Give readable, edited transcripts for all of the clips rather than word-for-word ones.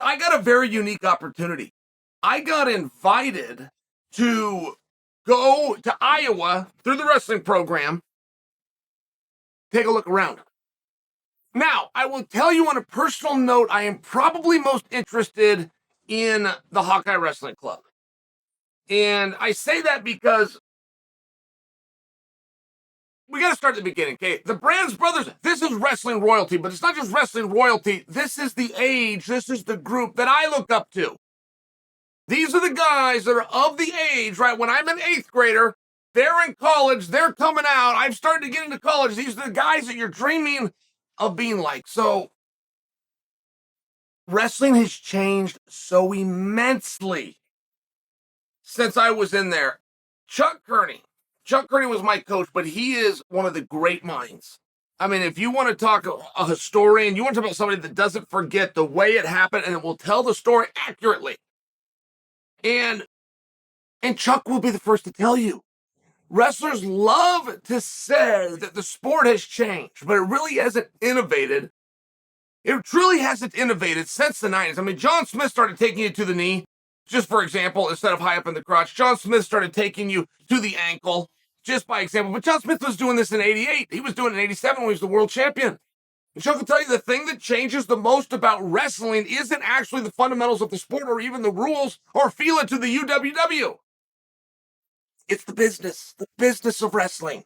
I got a very unique opportunity. I got invited to go to Iowa through the wrestling program, take a look around. Now, I will tell you on a personal note, I am probably most interested in the Hawkeye Wrestling Club. And I say that because we got to start at the beginning, okay? The Brands brothers, this is wrestling royalty, but it's not just wrestling royalty. This is the age, this is the group that I look up to. These are the guys that are of the age, right? When I'm an 8th grader, they're in college, they're coming out. I've started to get into college. These are the guys that you're dreaming of being like. So, wrestling has changed so immensely since I was in there. Chuck Kearney was my coach, but he is one of the great minds. I mean, if you want to talk a historian, you want to talk about somebody that doesn't forget the way it happened and it will tell the story accurately. And Chuck will be the first to tell you. Wrestlers love to say that the sport has changed, but it really hasn't innovated. It truly hasn't innovated since the 90s. I mean, John Smith started taking you to the knee, just for example, instead of high up in the crotch. John Smith started taking you to the ankle, just by example. But John Smith was doing this in 88. He was doing it in 87 when he was the world champion. And Chuck will tell you the thing that changes the most about wrestling isn't actually the fundamentals of the sport or even the rules or feel it to the UWW. It's the business of wrestling.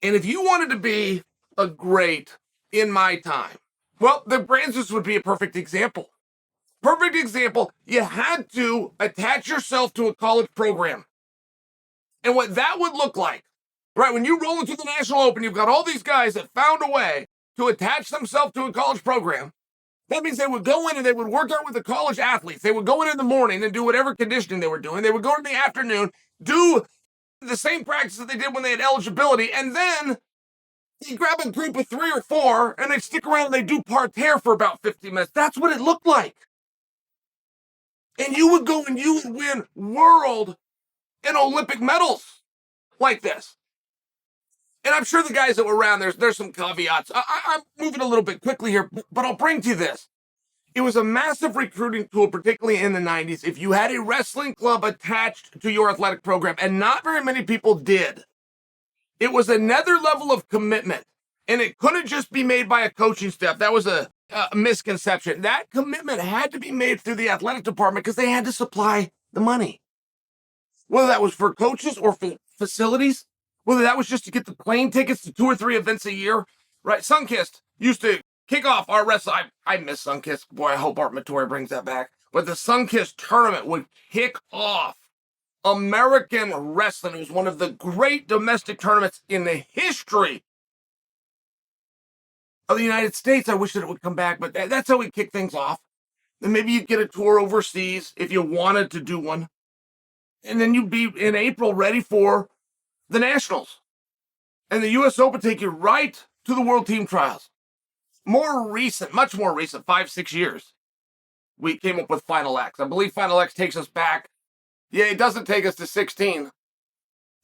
And if you wanted to be a great in my time, well, the Brands would be a perfect example. Perfect example. You had to attach yourself to a college program. And what that would look like, right? When you roll into the National Open, you've got all these guys that found a way to attach themselves to a college program. That means they would go in and they would work out with the college athletes. They would go in the morning and do whatever conditioning they were doing. They would go in the afternoon, do the same practice that they did when they had eligibility, and then they grab a group of 3 or 4 and they stick around and they do parterre for about 50 minutes. That's what it looked like. And you would go and you would win world and Olympic medals like this. And I'm sure the guys that were around, there's some caveats. I'm moving a little bit quickly here, but I'll bring to you this. It was a massive recruiting tool, particularly in the 90s, if you had a wrestling club attached to your athletic program, and not very many people did. It was another level of commitment, and it couldn't just be made by a coaching staff. That was a misconception. That commitment had to be made through the athletic department because they had to supply the money. Whether that was for coaches or for facilities, whether that was just to get the plane tickets to 2 or 3 events a year, right? Sunkist used to kick off our wrestling. I miss Sunkist. Boy, I hope Art Mattori brings that back. But the Sunkist tournament would kick off American wrestling. It was one of the great domestic tournaments in the history of the United States. I wish that it would come back, but that's how we kick things off. And maybe you'd get a tour overseas if you wanted to do one. And then you'd be in April ready for the Nationals. And the U.S. Open take you right to the World Team Trials. More recent, much more recent, 5-6 years, we came up with Final X. I believe Final X takes us back. Yeah, it doesn't take us to 16.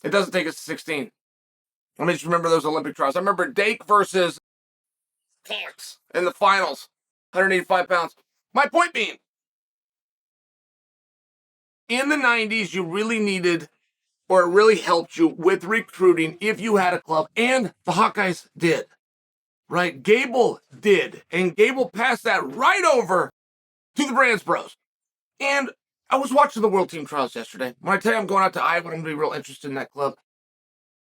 It doesn't take us to 16. Let me just remember those Olympic trials. I remember Dake versus Cox in the finals, 185 pounds. My point being, in the 90s, you really needed, or it really helped you with recruiting if you had a club, and the Hawkeyes did. Right? Gable did. And Gable passed that right over to the Brands Bros. And I was watching the World Team Trials yesterday. When I tell you I'm going out to Iowa, I'm going to be real interested in that club.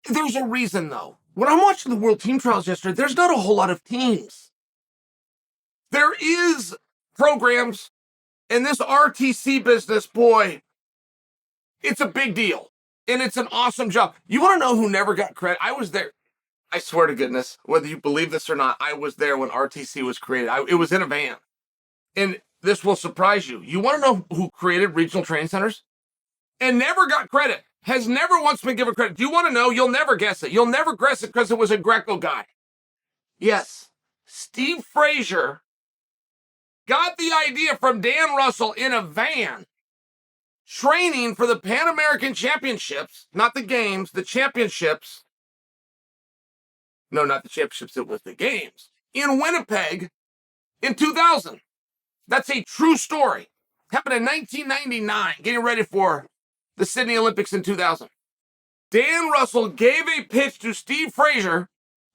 There's a reason, though. When I'm watching the World Team Trials yesterday, there's not a whole lot of teams. There is programs, and this RTC business, boy, it's a big deal. And it's an awesome job. You want to know who never got credit? I was there. I swear to goodness, whether you believe this or not, I was there when RTC was created. It was in a van. And this will surprise you. You want to know who created regional training centers? And never got credit. Has never once been given credit. Do you want to know? You'll never guess it. You'll never guess it because it was a Greco guy. Yes, Steve Frazier got the idea from Dan Russell in a van training for the Pan American Championships, not the games, the championships. No, not the championships, it was the games, in Winnipeg in 2000. That's a true story. Happened in 1999, getting ready for the Sydney Olympics in 2000. Dan Russell gave a pitch to Steve Frazier,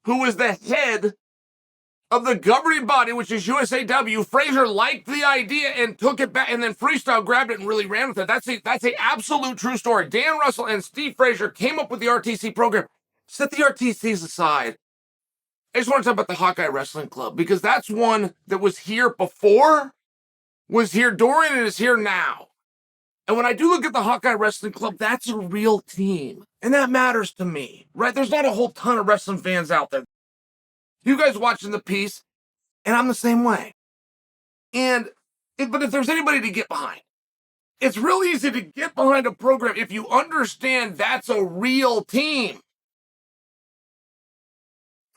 who was the head of the governing body, which is USAW. Frazier liked the idea and took it back, and then Freestyle grabbed it and really ran with it. That's a absolute true story. Dan Russell and Steve Frazier came up with the RTC program. Set the RTCs aside. I just want to talk about the Hawkeye Wrestling Club, because that's one that was here before, was here during, and is here now. And when I do look at the Hawkeye Wrestling Club, that's a real team. And that matters to me, right? There's not a whole ton of wrestling fans out there. You guys watching the piece, and I'm the same way. But if there's anybody to get behind, it's real easy to get behind a program if you understand that's a real team.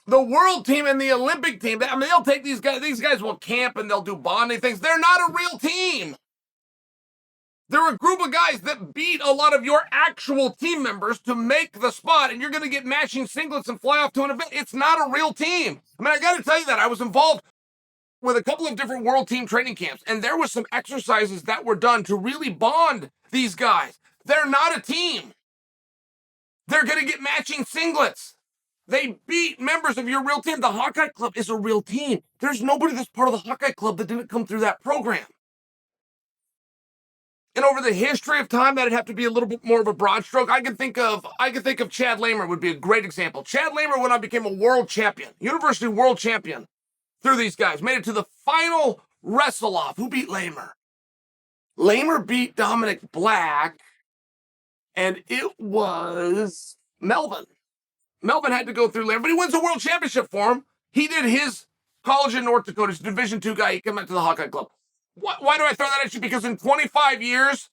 The world team and the Olympic team, I mean, they'll take these guys. These guys will camp and they'll do bonding things. They're not a real team. They're a group of guys that beat a lot of your actual team members to make the spot, and you're going to get matching singlets and fly off to an event. It's not a real team. I mean, I got to tell you that. I was involved with a couple of different world team training camps, and there was some exercises that were done to really bond these guys. They're not a team. They're going to get matching singlets. They beat members of your real team. The Hawkeye Club is a real team. There's nobody that's part of the Hawkeye Club that didn't come through that program. And over the history of time, that'd have to be a little bit more of a broad stroke. I can think of Chad Lamer would be a great example. Chad Lamer went on, became a world champion, university world champion through these guys. Made it to the final wrestle-off. Who beat Lamer? Lamer beat Dominic Black, and it was Melvin. Melvin had to go through Lamer, but he wins a world championship for him. He did his college in North Dakota. He's a Division II guy. He came out to the Hawkeye Club. Why do I throw that at you? Because in 25 years,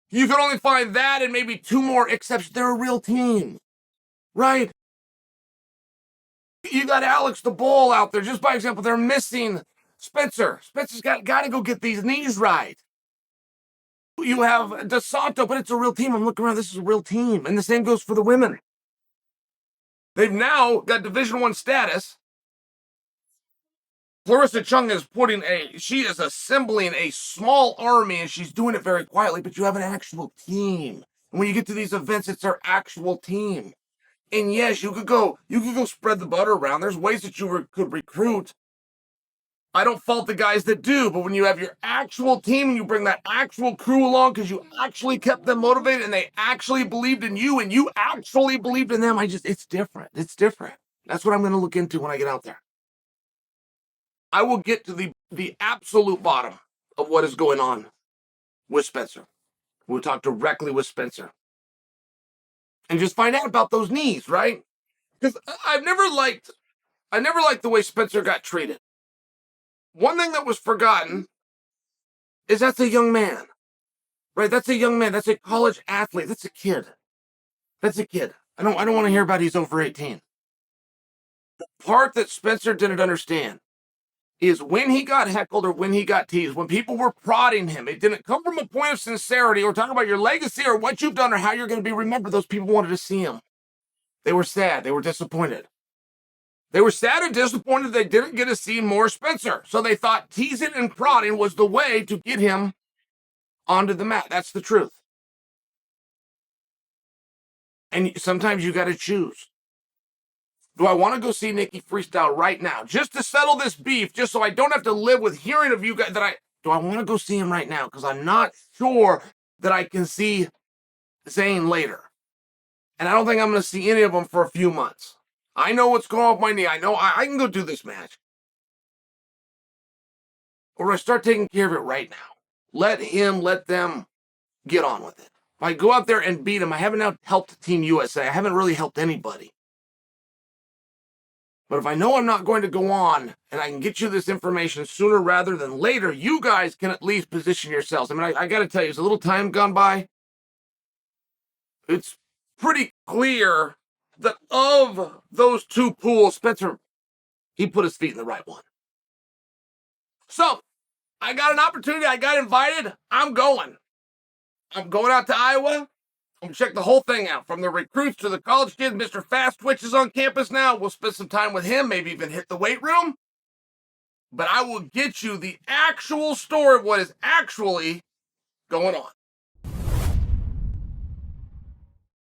you can only find that and maybe two more exceptions. They're a real team, right? You got Alex the Bull out there. Just by example, they're missing Spencer. Spencer's got to go get these knees right. You have DeSanto, but it's a real team. I'm looking around. This is a real team. And the same goes for the women. They've now got Division I status. Clarissa Chung is she is assembling a small army, and she's doing it very quietly, but you have an actual team. And when you get to these events, it's their actual team. And yes, you could go spread the butter around. There's ways that you could recruit. I don't fault the guys that do, but when you have your actual team and you bring that actual crew along because you actually kept them motivated and they actually believed in you and you actually believed in them, it's different. It's different. That's what I'm going to look into when I get out there. I will get to the absolute bottom of what is going on with Spencer. We'll talk directly with Spencer and just find out about those knees, right? Because I never liked the way Spencer got treated. One thing that was forgotten is that's a young man, right? That's a young man. That's a college athlete. That's a kid. That's a kid. I don't want to hear about he's over 18. The part that Spencer didn't understand is when he got heckled or when he got teased, when people were prodding him, it didn't come from a point of sincerity or talking about your legacy or what you've done or how you're going to be remembered. Those people wanted to see him. They were sad. They were disappointed. They were sad and disappointed they didn't get to see more Spencer. So they thought teasing and prodding was the way to get him onto the mat. That's the truth. And sometimes you got to choose. Do I want to go see Nikki freestyle right now just to settle this beef, just so I don't have to live with hearing of you guys do I want to go see him right now? Because I'm not sure that I can see Zane later. And I don't think I'm going to see any of them for a few months. I know what's going on with my knee. I know I can go do this match. Or do I start taking care of it right now? Let them get on with it. If I go out there and beat him, I haven't now helped Team USA. I haven't really helped anybody. But if I know I'm not going to go on and I can get you this information sooner rather than later, you guys can at least position yourselves. I mean, I got to tell you, it's a little time gone by. It's pretty clear that of those two pools, Spencer, he put his feet in the right one. So, I got an opportunity. I got invited. I'm going. I'm going out to Iowa. I'm going to check the whole thing out, from the recruits to the college kids. Mr. Fast Twitch is on campus now. We'll spend some time with him, maybe even hit the weight room. but I will get you the actual story of what is actually going on.